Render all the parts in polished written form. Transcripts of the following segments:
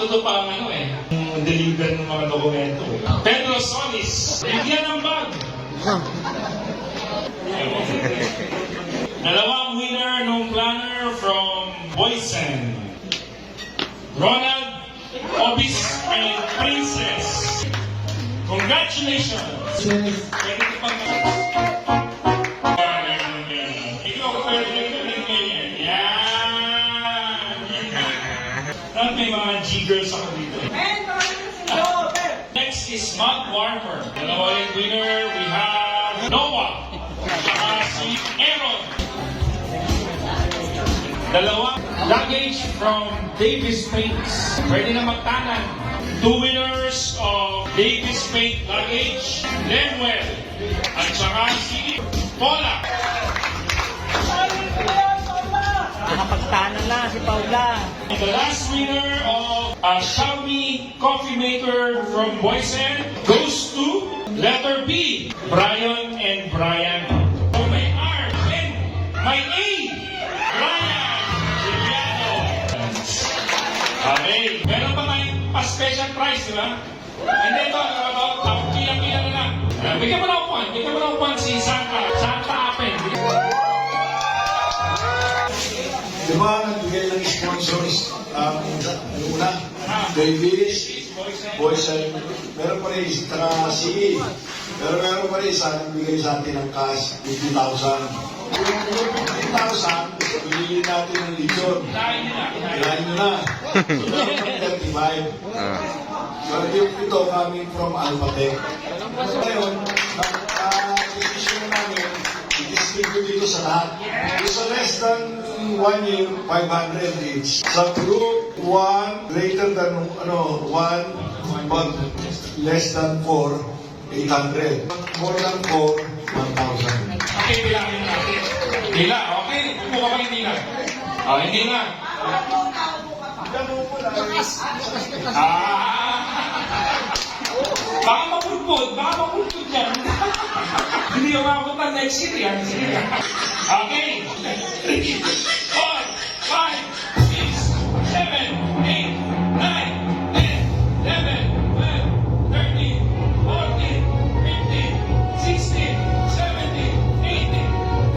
sakto pa ang ano eh. Deliver ng mga dokumento eh. Pedro Solis, bigyan ng bag. Dalawang winner ng planner from Boysen. Ronald Obis and Princess. Congratulations! Pwede ko pang... Ikaw, pwede ko yan! At may mga G-girls ako dito. Next is mouth warmer. Dalawa yung winner. We have Noah. Saka si Aaron. Dalawa. Luggage from Davis Paints. Pwede na magtanan. Two winners of Davis Paint luggage. Lemuel. At saka si Paula. Nakapagtanan lang si Paula. The last winner of a Xiaomi coffee maker from Boysen goes to letter B, Brian and Brian. So may R, N, may A, Brian Juliano. Okay, meron pa tayong pa-special prize, di ba? And then ito, pila na lang. Bigyan mo na upuan si Santa Apen. Di ba, nagbigay ng sponsors una, Davis, Boysen, meron pa rin si pero meron pa rin isa nagbigay sa atin ng cash, 50,000. Yung 50,000, bilhin natin ng lechon. Kailangan nyo na. So, meron pa rin 35. Pero yung ito coming from Alphatec. Ngayon, decision namin, i-distribute dito sa lahat. So less than 1 year, 500 each. Sa group 1, greater than 1, but less than 4, 800. More than 4, 1,000. Okay, bilangin natin. Dila, okay? Upo ka ba hindi na? Hindi na. Baka mapulpod yan. Hindi yung makapunta next year yan. Okay. 4, 5, 6, 7, 8, 9, 10, 11, 12, 13, 14, 15, 16, 17, 18,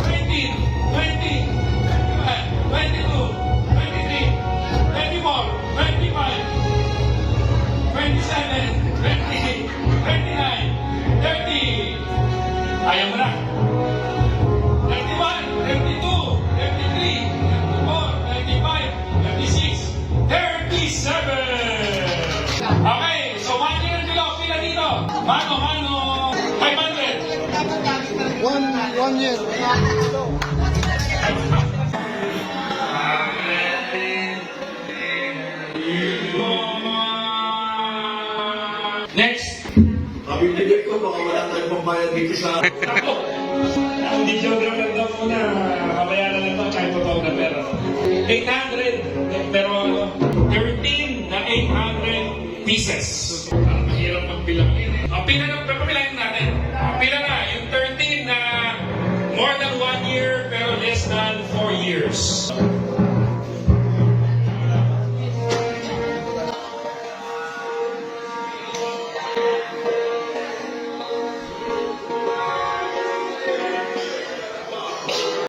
19, 20, 21, 22, 23, 24, 25, 27, 28, 29, 30. Ayaw mo na. 31, 32, 33, 34, 35, 36, 37. Okay, so 1 year below, pila dito. Mano, 500. 1 year. Next. Kabibigay ko, baka wala tayong pambayad dito sa... Ako. Ang videographer daw muna, kabayaran lang ito, kahit totoo na pera. 800, pero 13 na 800 pieces. Parang mahirap magbilang yun eh. Ang pila na, papabilangin natin. Ang pila na, yung 13 na more than 1 year, pero less than 4 years.